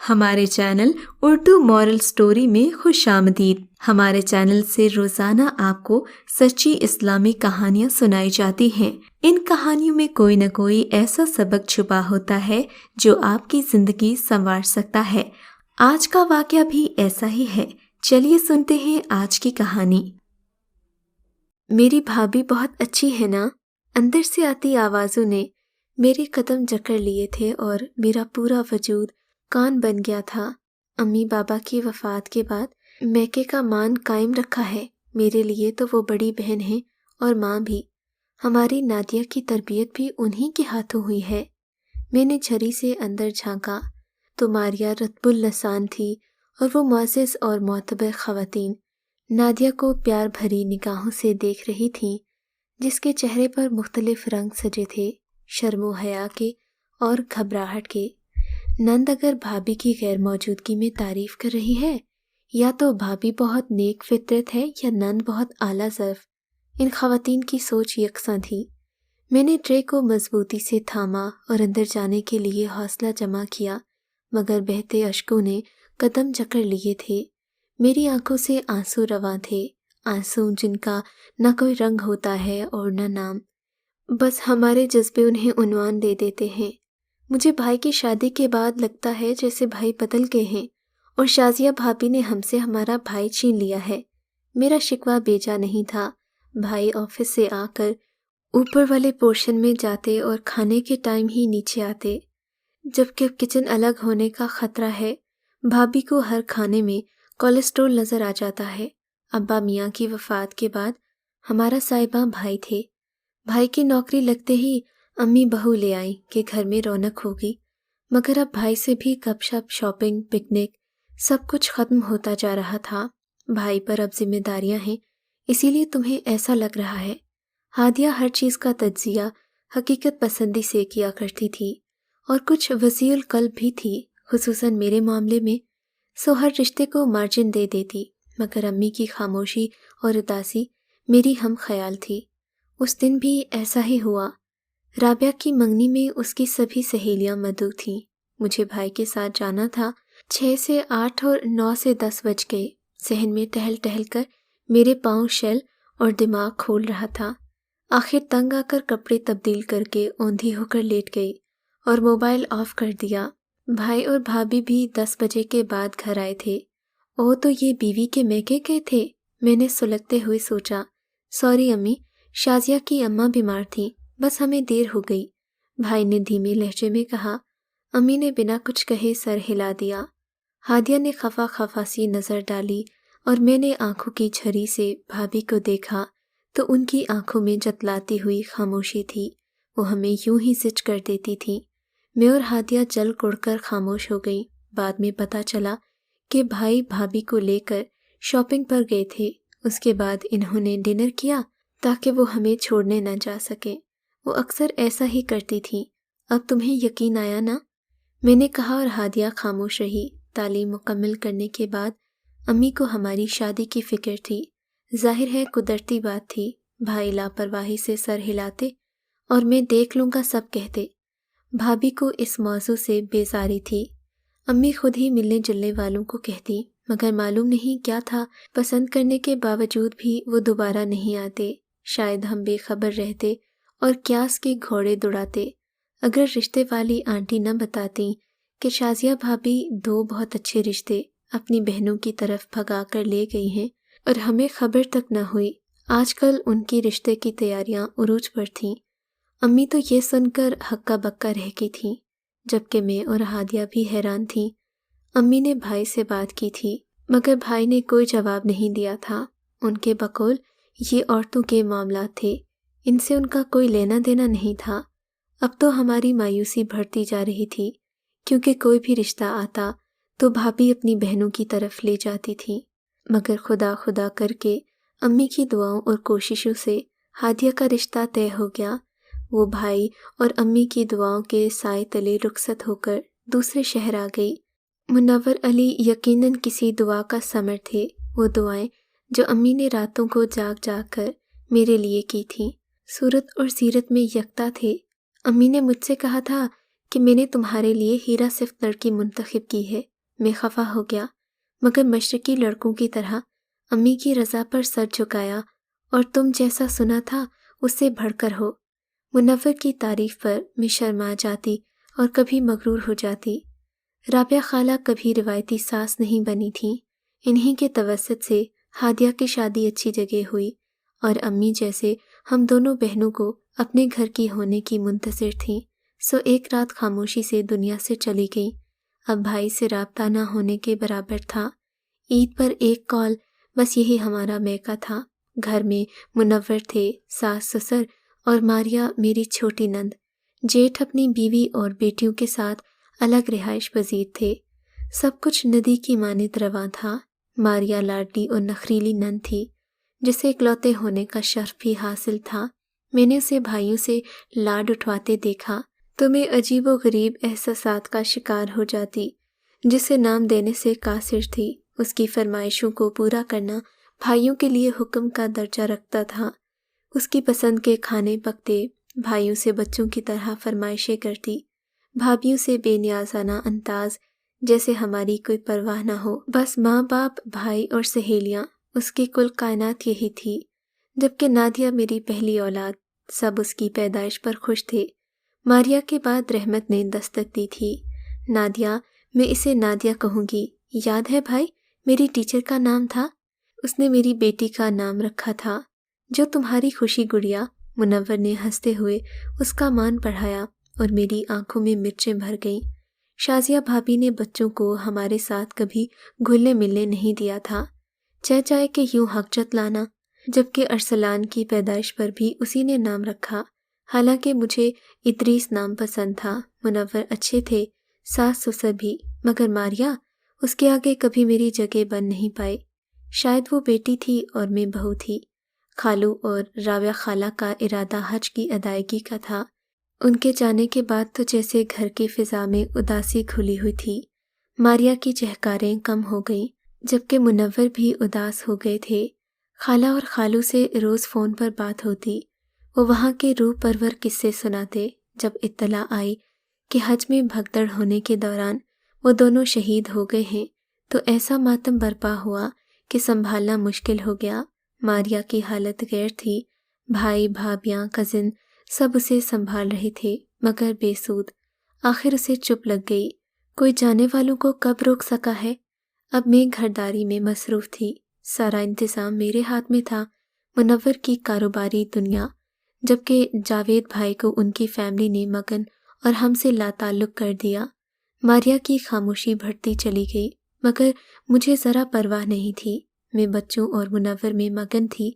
ہمارے channel Urdu moral story میں خوش آمدید۔ ہمارے چینل سے روزانہ آپ کو سچی اسلامی کہانیاں سنائی جاتی ہیں۔ ان کہانیوں میں کوئی نہ کوئی ایسا سبق چھپا ہوتا ہے جو آپ کی زندگی سنوار سکتا ہے۔ آج کا واقعہ بھی ایسا ہی ہے۔ چلیے سنتے ہیں آج کی کہانی۔ میری بھابھی بہت اچھی ہے نا؟ اندر سے آتی آوازوں نے میرے قدم جکڑ لیے تھے اور میرا پورا وجود کان بن گیا تھا۔ امی بابا کی وفات کے بعد میکے کا مان قائم رکھا ہے۔ میرے لیے تو وہ بڑی بہن ہے اور ماں بھی۔ ہماری نادیہ کی تربیت بھی انہی کے ہاتھوں ہوئی ہے۔ میں نے جھری سے اندر جھانکا تو ماریا رطب اللسان تھی اور وہ معزز اور معتبر خواتین نادیہ کو پیار بھری نگاہوں سے دیکھ رہی تھیں، جس کے چہرے پر مختلف رنگ سجے تھے، شرم و حیا کے اور گھبراہٹ کے۔ نند اگر بھابھی کی غیر موجودگی میں تعریف کر رہی ہے، یا تو بھابھی بہت نیک فطرت ہے یا نند بہت اعلیٰ ظرف۔ ان خواتین کی سوچ یکساں تھی۔ میں نے ٹرے کو مضبوطی سے تھاما اور اندر جانے کے لیے حوصلہ جمع کیا، مگر بہتے اشکوں نے قدم جکڑ لیے تھے۔ میری آنکھوں سے آنسو رواں تھے، آنسو جن کا نہ کوئی رنگ ہوتا ہے اور نہ نام، بس ہمارے جذبے انہیں عنوان دے دیتے ہیں۔ مجھے بھائی کی شادی کے بعد لگتا ہے جیسے بھائی بدل گئے ہیں اور شازیہ بھابھی نے ہم سے ہمارا بھائی چھین لیا ہے۔ میرا شکوہ بیجا نہیں تھا۔ بھائی آفس سے آ کر اوپر والے پورشن میں جاتے اور کھانے کے ٹائم ہی نیچے آتے، جبکہ کچن الگ ہونے کا خطرہ ہے۔ بھابھی کو ہر کھانے میں کولیسٹرول نظر آ جاتا ہے۔ ابا میاں کی وفات کے بعد ہمارا صاحبہ بھائی تھے۔ بھائی کی نوکری لگتے ہی امی بہو لے آئیں کہ گھر میں رونق ہوگی، مگر اب بھائی سے بھی گپ شپ، شاپنگ، پکنک سب کچھ ختم ہوتا جا رہا تھا۔ بھائی پر اب ذمہ داریاں ہیں، اسی لیے تمہیں ایسا لگ رہا ہے۔ ہادیہ ہر چیز کا تجزیہ حقیقت پسندی سے کیا کرتی تھی اور کچھ وسیع القلب بھی تھی، خصوصاً میرے معاملے میں، سو ہر رشتے کو مارجن دے دیتی، مگر امی کی خاموشی اور اداسی میری ہم خیال تھی۔ اس دن بھی ایسا ہی ہوا۔ رابعہ کی منگنی میں اس کی سبھی سہیلیاں مدعو تھیں۔ مجھے بھائی کے ساتھ جانا تھا۔ 6 سے 8 اور 9 سے 10 بج گئے۔ صحن میں ٹہل ٹہل کر میرے پاؤں شل اور دماغ کھول رہا تھا۔ آخر تنگ آ کر کپڑے تبدیل کر کے اوندھی ہو کر لیٹ گئی اور موبائل آف کر دیا۔ بھائی اور بھابھی بھی 10 بجے کے بعد گھر آئے تھے۔ وہ تو یہ بیوی کے میکے گئے تھے، میں نے سلگتے ہوئے سوچا۔ سوری امی، شازیہ کی اماں بیمار تھیں، بس ہمیں دیر ہو گئی، بھائی نے دھیمے لہجے میں کہا۔ امی نے بنا کچھ کہے سر ہلا دیا۔ ہادیہ نے خفا خفا سی نظر ڈالی اور میں نے آنکھوں کی جھری سے بھابھی کو دیکھا تو ان کی آنکھوں میں جتلاتی ہوئی خاموشی تھی۔ وہ ہمیں یوں ہی زچ کر دیتی تھیں۔ میں اور ہادیہ جل کڑ کر خاموش ہو گئی۔ بعد میں پتہ چلا کہ بھائی بھابھی کو لے کر شاپنگ پر گئے تھے۔ اس کے بعد انہوں نے ڈنر کیا تاکہ وہ ہمیں چھوڑنے نہ جا سکیں۔ وہ اکثر ایسا ہی کرتی تھیں۔ اب تمہیں یقین آیا نا؟ میں نے کہا اور ہادیہ خاموش رہی۔ تعلیم مکمل کرنے کے بعد امی کو ہماری شادی کی فکر تھی۔ ظاہر ہے قدرتی بات تھی۔ بھائی لاپرواہی سے سر ہلاتے اور میں دیکھ لوں گا سب کہتے۔ بھابھی کو اس موضوع سے بیزاری تھی۔ امی خود ہی ملنے جلنے والوں کو کہتی، مگر معلوم نہیں کیا تھا، پسند کرنے کے باوجود بھی وہ دوبارہ نہیں آتے۔ شاید ہم بے خبر رہتے اور قیاس کے گھوڑے دوڑاتے اگر رشتے والی آنٹی نہ بتاتی کہ شازیہ بھابھی 2 بہت اچھے رشتے اپنی بہنوں کی طرف بھگا کر لے گئی ہیں اور ہمیں خبر تک نہ ہوئی۔ آج کل ان کی رشتے کی تیاریاں عروج پر تھیں۔ امی تو یہ سن کر ہکا بکا رہ گئی تھیں، جبکہ میں اور ہادیہ بھی حیران تھیں۔ امی نے بھائی سے بات کی تھی، مگر بھائی نے کوئی جواب نہیں دیا تھا۔ ان کے بقول یہ عورتوں کے معاملات تھے، ان سے ان کا کوئی لینا دینا نہیں تھا۔ اب تو ہماری مایوسی بڑھتی جا رہی تھی، کیونکہ کوئی بھی رشتہ آتا تو بھابھی اپنی بہنوں کی طرف لے جاتی تھی، مگر خدا خدا کر کے امی کی دعاؤں اور کوششوں سے ہادیہ کا رشتہ طے ہو گیا۔ وہ بھائی اور امی کی دعاؤں کے سائے تلے رخصت ہو کر دوسرے شہر آ گئی۔ منور علی یقیناً کسی دعا کا ثمر تھے۔ وہ دعائیں جو امی نے راتوں کو جاگ جاگ کر میرے لیے کی تھیں، صورت اور سیرت میں یکتا تھے۔ امی نے مجھ سے کہا تھا کہ میں نے تمہارے لیے ہیرا صفت لڑکی منتخب کی ہے، میں خفا ہو گیا، مگر مشرقی لڑکوں کی طرح امی کی رضا پر سر جھکایا اور تم جیسا سنا تھا اس سے بڑھ کر ہو۔ منور کی تعریف پر میں شرما جاتی اور کبھی مغرور ہو جاتی۔ رابعہ خالہ کبھی روایتی ساس نہیں بنی تھیں، انہی کے توسط سے ہادیہ کی شادی اچھی جگہ ہوئی اور امی جیسے ہم دونوں بہنوں کو اپنے گھر کی ہونے کی منتظر تھیں، سو ایک رات خاموشی سے دنیا سے چلی گئیں۔ اب بھائی سے رابطہ نہ ہونے کے برابر تھا۔ عید پر ایک کال، بس یہی ہمارا میکا تھا۔ گھر میں منور تھے، ساس سسر اور ماریا میری چھوٹی نند۔ جیٹھ اپنی بیوی اور بیٹیوں کے ساتھ الگ رہائش پذیر تھے۔ سب کچھ ندی کی مانند رواں تھا۔ ماریا لاڈلی اور نخریلی نند تھی جسے اکلوتے ہونے کا شرف بھی حاصل تھا۔ میں نے اسے بھائیوں سے لاڈ اٹھواتے دیکھا تو میں عجیب و غریب احساسات کا شکار ہو جاتی۔ جسے نام دینے سے قاصر تھی، اس کی فرمائشوں کو پورا کرنا بھائیوں کے لیے حکم کا درجہ رکھتا تھا۔ اس کی پسند کے کھانے پکتے، بھائیوں سے بچوں کی طرح فرمائشیں کرتی، بھابھیوں سے بے نیازانہ انداز جیسے ہماری کوئی پرواہ نہ ہو۔ بس ماں باپ، بھائی اور سہیلیاں، اس کی کل کائنات یہی تھی۔ جبکہ نادیہ میری پہلی اولاد، سب اس کی پیدائش پر خوش تھے۔ ماریا کے بعد رحمت نے دستک دی تھی۔ نادیہ، میں اسے نادیہ کہوں گی، یاد ہے بھائی میری ٹیچر کا نام تھا؟ اس نے میری بیٹی کا نام رکھا تھا۔ جو تمہاری خوشی گڑیا، منور نے ہنستے ہوئے اس کا مان بڑھایا اور میری آنکھوں میں مرچیں بھر گئیں۔ شازیہ بھابھی نے بچوں کو ہمارے ساتھ کبھی گھلنے ملنے نہیں دیا تھا، چائے کہ یوں حق جتلانا، جبکہ ارسلان کی پیدائش پر بھی اسی نے نام رکھا۔ حالانکہ مجھے ادریس نام پسند تھا، منور اچھے تھے، ساس سسر بھی، مگر ماریا اس کے آگے کبھی میری جگہ بن نہیں پائے۔ شاید وہ بیٹی تھی اور میں بہو تھی۔ خالو اور رابعہ خالہ کا ارادہ حج کی ادائیگی کا تھا۔ ان کے جانے کے بعد تو جیسے گھر کی فضا میں اداسی گھلی ہوئی تھی۔ ماریا کی چہکاریں کم ہو گئیں، جبکہ منور بھی اداس ہو گئے تھے۔ خالہ اور خالو سے روز فون پر بات ہوتی، وہ وہاں کے روح پرور قصے سناتے۔ جب اطلاع آئی کہ حج میں بھگدڑ ہونے کے دوران وہ دونوں شہید ہو گئے ہیں تو ایسا ماتم برپا ہوا کہ سنبھالنا مشکل ہو گیا۔ ماریا کی حالت غیر تھی، بھائی بھابیاں کزن سب اسے سنبھال رہے تھے، مگر بے سود۔ آخر اسے چپ لگ گئی، کوئی جانے والوں کو کب روک سکا ہے۔ اب میں گھرداری میں مصروف تھی، سارا انتظام میرے ہاتھ میں تھا، منور کی کاروباری دنیا، جبکہ جاوید بھائی کو ان کی فیملی نے مگن اور ہم سے لا تعلق کر دیا۔ ماریا کی خاموشی بڑھتی چلی گئی، مگر مجھے ذرا پرواہ نہیں تھی۔ میں بچوں اور منور میں مگن تھی۔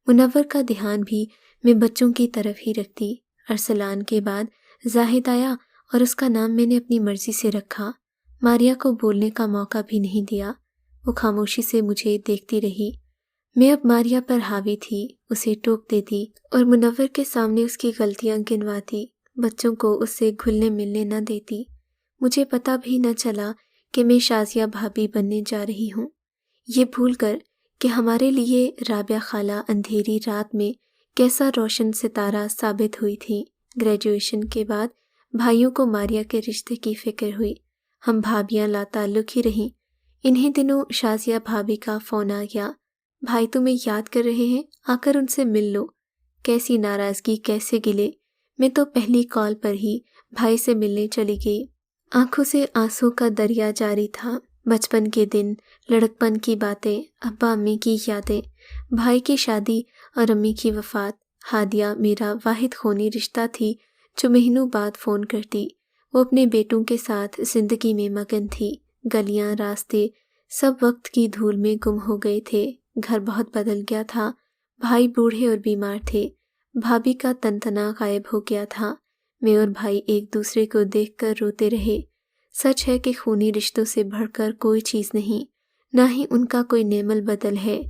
منور کا دھیان بھی میں بچوں کی طرف ہی رکھتی۔ ارسلان کے بعد زاہد آیا اور اس کا نام میں نے اپنی مرضی سے رکھا۔ ماریا کو بولنے کا موقع بھی نہیں دیا، وہ خاموشی سے مجھے دیکھتی رہی۔ میں اب ماریا پر حاوی تھی، اسے ٹوک دیتی اور منور کے سامنے اس کی غلطیاں گنواتی، بچوں کو اس سے گھلنے ملنے نہ دیتی۔ مجھے پتہ بھی نہ چلا کہ میں شازیہ بھابھی بننے جا رہی ہوں، یہ بھول کر کہ ہمارے لیے رابعہ خالہ اندھیری رات میں کیسا روشن ستارہ ثابت ہوئی تھی۔ گریجویشن کے بعد بھائیوں کو ماریا کے رشتے کی فکر ہوئی، ہم بھابیاں لا تعلق ہی رہیں۔ انہی دنوں شازیہ بھابھی کا فون آ گیا، بھائی تمہیں یاد کر رہے ہیں، آ کر ان سے مل لو۔ کیسی ناراضگی، کیسے گلے، میں تو پہلی کال پر ہی بھائی سے ملنے چلی گئی۔ آنکھوں سے آنسوں کا دریا جاری تھا، بچپن کے دن، لڑکپن کی باتیں، ابا امی کی یادیں، بھائی کی شادی اور امی کی وفات۔ ہادیہ میرا واحد خونی رشتہ تھی جو مہینوں بعد فون کرتی۔ وہ اپنے بیٹوں کے ساتھ زندگی میں مگن تھی، گلیاں، راستے سب وقت کی دھول میں گم ہو گئے تھے۔ گھر بہت بدل گیا تھا، بھائی بوڑھے اور بیمار تھے، بھابھی کا تنتنا غائب ہو گیا تھا۔ میں اور بھائی ایک دوسرے کو دیکھ کر روتے رہے۔ سچ ہے کہ خونی رشتوں سے بڑھ کر کوئی چیز نہیں، نہ ہی ان کا کوئی نعم البدل ہے۔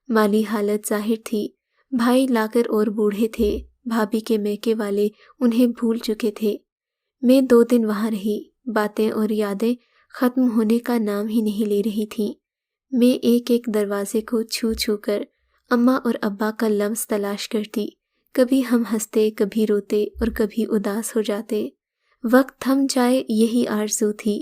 مالی حالت ظاہر تھی، بھائی لاغر اور بوڑھے تھے، بھابھی کے میکے والے انہیں بھول چکے تھے۔ میں 2 دن وہاں رہی، باتیں اور یادیں ختم ہونے کا نام ہی نہیں لے رہی تھیں۔ میں ایک ایک دروازے کو چھو چھو کر اماں اور ابا کا لمس تلاش کرتی، کبھی ہم ہنستے، کبھی روتے اور کبھی اداس ہو جاتے۔ وقت تھم جائے یہی آرزو تھی،